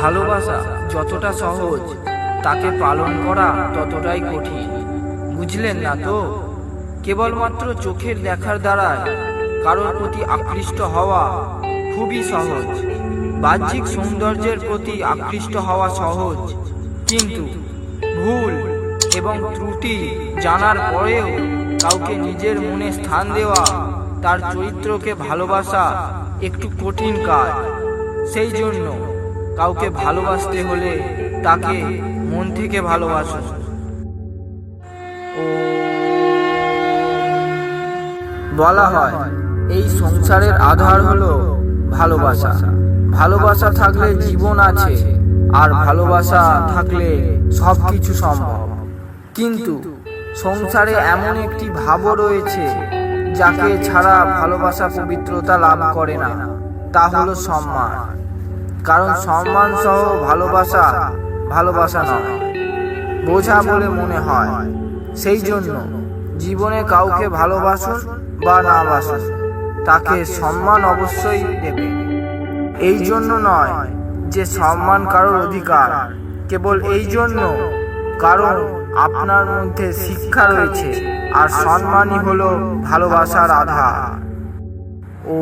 ভালোবাসা যতটা সহজ, তাকে পালন করা ততটাই কঠিন। বুঝলেন না তো? কেবলমাত্র চোখের দেখার দ্বারায় কারোর প্রতি আকৃষ্ট হওয়া খুবই সহজ। বাহ্যিক সৌন্দর্যের প্রতি আকৃষ্ট হওয়া সহজ, কিন্তু ভুল এবং ত্রুটি জানার পরেও কাউকে নিজের মনে স্থান দেওয়া, তার চরিত্রকে ভালোবাসা একটু কঠিন কাজ। সেই জন্য কাউকে ভালোবাসতে হলে তাকে মন থেকে ভালোবাসুন। বলা হয় এই সংসারের আধার হলো ভালোবাসা। ভালোবাসা থাকলে জীবন আছে, আর ভালোবাসা থাকলে সবকিছু সম্ভব। কিন্তু সংসারে এমন একটি ভাবও রয়েছে যাকে ছাড়া ভালোবাসা পবিত্রতা লাভ করে না, তা হলো সম্মান। কারণ সম্মান সহ ভালোবাসা ভালোবাসা নয়, বোঝা বলে মনে হয়। সেই জন্য জীবনে কাউকে ভালোবাসুন বা না বাসুন, তাকে সম্মান অবশ্যই দেবে। এই জন্য নয় যে সম্মান কারোর অধিকার, কেবল এই জন্য কারণ আপনার মধ্যে শিক্ষা রয়েছে, আর সম্মানই হলো ভালোবাসার আধার। ও